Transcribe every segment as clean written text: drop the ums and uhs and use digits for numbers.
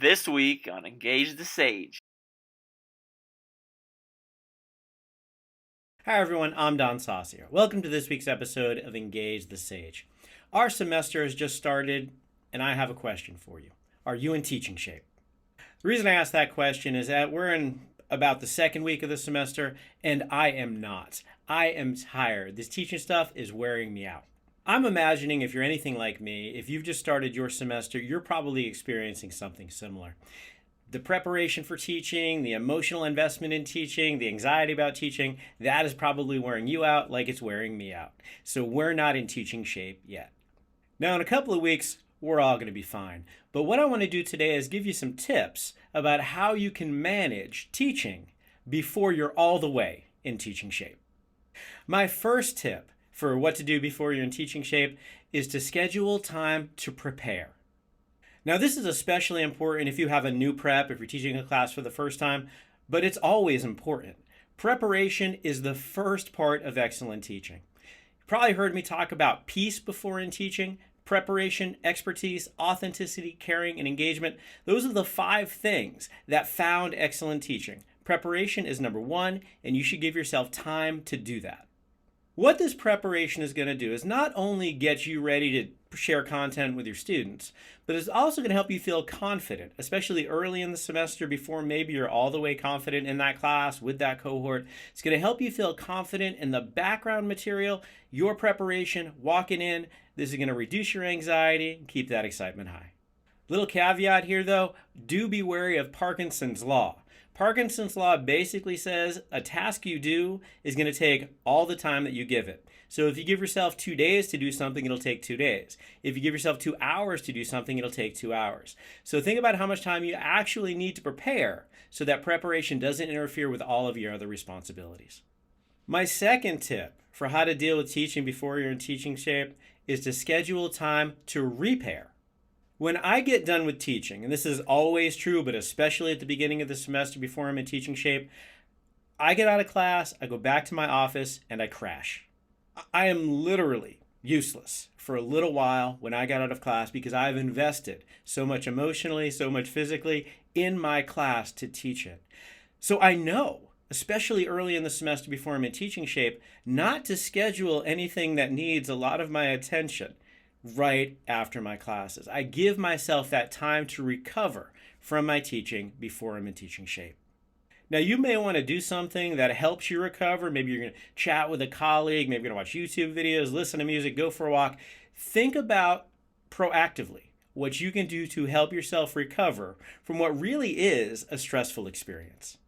This week on Engage the Sage. Hi everyone, I'm Don Saucier. Welcome to this week's episode of Engage the Sage. Our semester has just started, and I have a question for you. Are you in teaching shape? The reason I ask that question is that we're in about the second week of the semester, and I am not. I am tired. This teaching stuff is wearing me out. I'm imagining if you're anything like me, if you've just started your semester, you're probably experiencing something similar. The preparation for teaching, the emotional investment in teaching, the anxiety about teaching, that is probably wearing you out like it's wearing me out. So we're not in teaching shape yet. Now, in a couple of weeks, we're all going to be fine. But what I want to do today is give you some tips about how you can manage teaching before you're all the way in teaching shape. My first tip for what to do before you're in teaching shape is to schedule time to prepare. Now, this is especially important if you have a new prep, if you're teaching a class for the first time, but it's always important. Preparation is the first part of excellent teaching. You probably heard me talk about peace before in teaching, preparation, expertise, authenticity, caring, and engagement. Those are the 5 things that found excellent teaching. Preparation is number 1, and you should give yourself time to do that. What this preparation is going to do is not only get you ready to share content with your students, but it's also going to help you feel confident, especially early in the semester before maybe you're all the way confident in that class with that cohort. It's going to help you feel confident in the background material, your preparation, walking in. This is going to reduce your anxiety and keep that excitement high. Little caveat here though, do be wary of Parkinson's law. Parkinson's law basically says a task you do is going to take all the time that you give it. So if you give yourself 2 days to do something, it'll take 2 days. If you give yourself 2 hours to do something, it'll take 2 hours. So think about how much time you actually need to prepare so that preparation doesn't interfere with all of your other responsibilities. My second tip for how to deal with teaching before you're in teaching shape is to schedule time to repair. When I get done with teaching, and this is always true, but especially at the beginning of the semester before I'm in teaching shape, I get out of class, I go back to my office, and I crash. I am literally useless for a little while when I got out of class because I've invested so much emotionally, so much physically in my class to teach it. So I know, especially early in the semester before I'm in teaching shape, not to schedule anything that needs a lot of my attention right after my classes. I give myself that time to recover from my teaching before I'm in teaching shape. Now, you may want to do something that helps you recover. Maybe you're going to chat with a colleague, maybe you're going to watch YouTube videos, listen to music, go for a walk. Think about proactively what you can do to help yourself recover from what really is a stressful experience.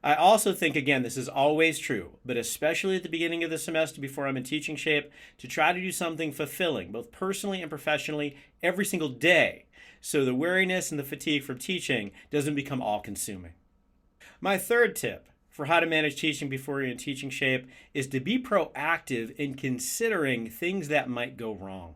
I also think, again, this is always true, but especially at the beginning of the semester before I'm in teaching shape, to try to do something fulfilling, both personally and professionally, every single day, so the weariness and the fatigue from teaching doesn't become all-consuming. My third tip for how to manage teaching before you're in teaching shape is to be proactive in considering things that might go wrong.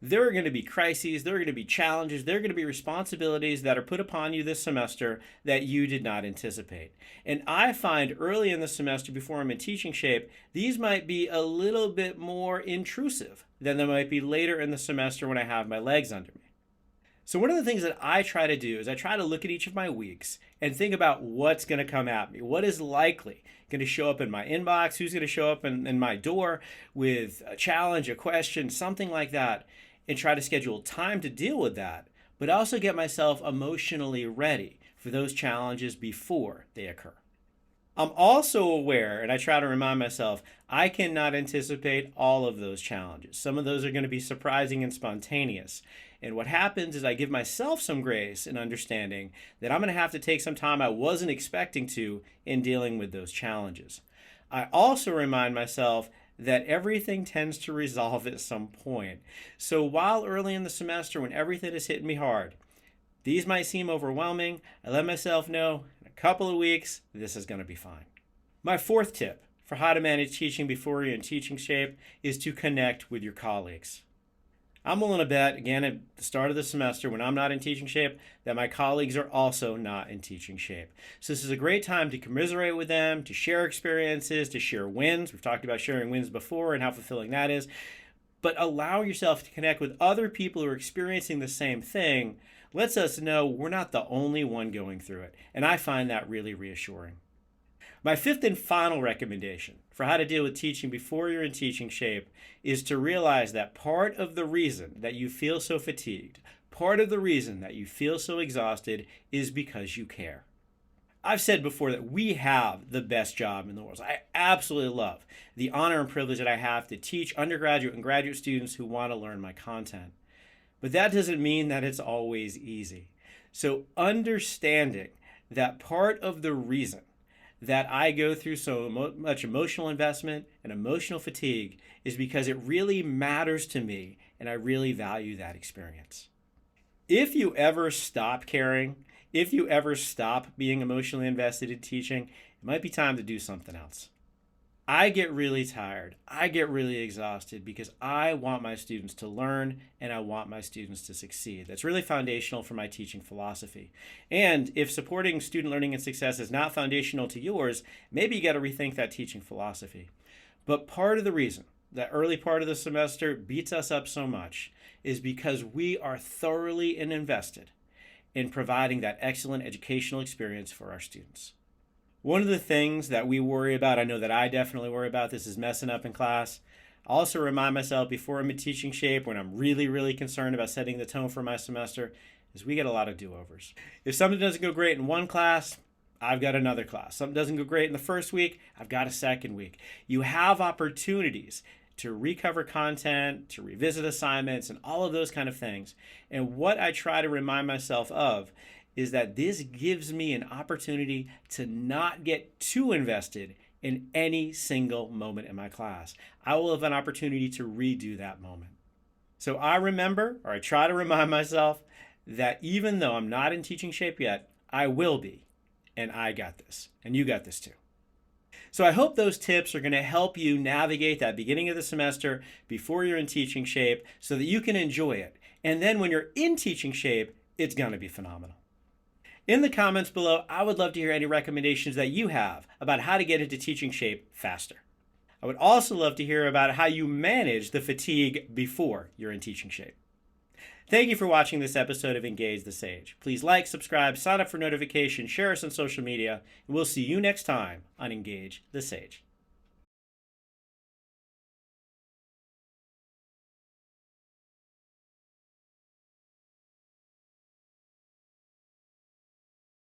There are going to be crises, there are going to be challenges, there are going to be responsibilities that are put upon you this semester that you did not anticipate. And I find early in the semester before I'm in teaching shape, these might be a little bit more intrusive than they might be later in the semester when I have my legs under me. So one of the things that I try to do is I try to look at each of my weeks and think about what's going to come at me, what is likely going to show up in my inbox, who's going to show up in my door with a challenge, a question, something like that, and try to schedule time to deal with that, but also get myself emotionally ready for those challenges before they occur. I'm also aware, and I try to remind myself, I cannot anticipate all of those challenges. Some of those are going to be surprising and spontaneous. And what happens is I give myself some grace and understanding that I'm going to have to take some time I wasn't expecting to in dealing with those challenges. I also remind myself that everything tends to resolve at some point. So while early in the semester when everything is hitting me hard, these might seem overwhelming, I let myself know in a couple of weeks, this is going to be fine. My fourth tip for how to manage teaching before you're in teaching shape is to connect with your colleagues. I'm willing to bet, again, at the start of the semester when I'm not in teaching shape, that my colleagues are also not in teaching shape. So this is a great time to commiserate with them, to share experiences, to share wins. We've talked about sharing wins before and how fulfilling that is. but allow yourself to connect with other people who are experiencing the same thing lets us know we're not the only one going through it. And I find that really reassuring. My fifth and final recommendation for how to deal with teaching before you're in teaching shape is to realize that part of the reason that you feel so fatigued, part of the reason that you feel so exhausted is because you care. I've said before that we have the best job in the world. I absolutely love the honor and privilege that I have to teach undergraduate and graduate students who want to learn my content. But that doesn't mean that it's always easy. So understanding that part of the reason that I go through so much emotional investment and emotional fatigue is because it really matters to me and I really value that experience. If you ever stop caring, if you ever stop being emotionally invested in teaching, it might be time to do something else. I get really tired. I get really exhausted because I want my students to learn and I want my students to succeed. That's really foundational for my teaching philosophy. And if supporting student learning and success is not foundational to yours, maybe you got to rethink that teaching philosophy. But part of the reason that early part of the semester beats us up so much is because we are thoroughly invested in providing that excellent educational experience for our students. One of the things that we worry about, I know that I definitely worry about this, is messing up in class. I also remind myself before I'm in teaching shape, when I'm really concerned about setting the tone for my semester, is we get a lot of do-overs. If something doesn't go great in one class, I've got another class. Something doesn't go great in the first week, I've got a second week. You have opportunities to recover content, to revisit assignments, and all of those kind of things. And what I try to remind myself of is that this gives me an opportunity to not get too invested in any single moment in my class. I will have an opportunity to redo that moment. So I remember, or I try to remind myself, that even though I'm not in teaching shape yet, I will be, and I got this, and you got this too. So I hope those tips are going to help you navigate that beginning of the semester before you're in teaching shape so that you can enjoy it. And then when you're in teaching shape, it's going to be phenomenal. In the comments below, I would love to hear any recommendations that you have about how to get into teaching shape faster. I would also love to hear about how you manage the fatigue before you're in teaching shape. Thank you for watching this episode of Engage the Sage. Please like, subscribe, sign up for notifications, share us on social media, and we'll see you next time on Engage the Sage.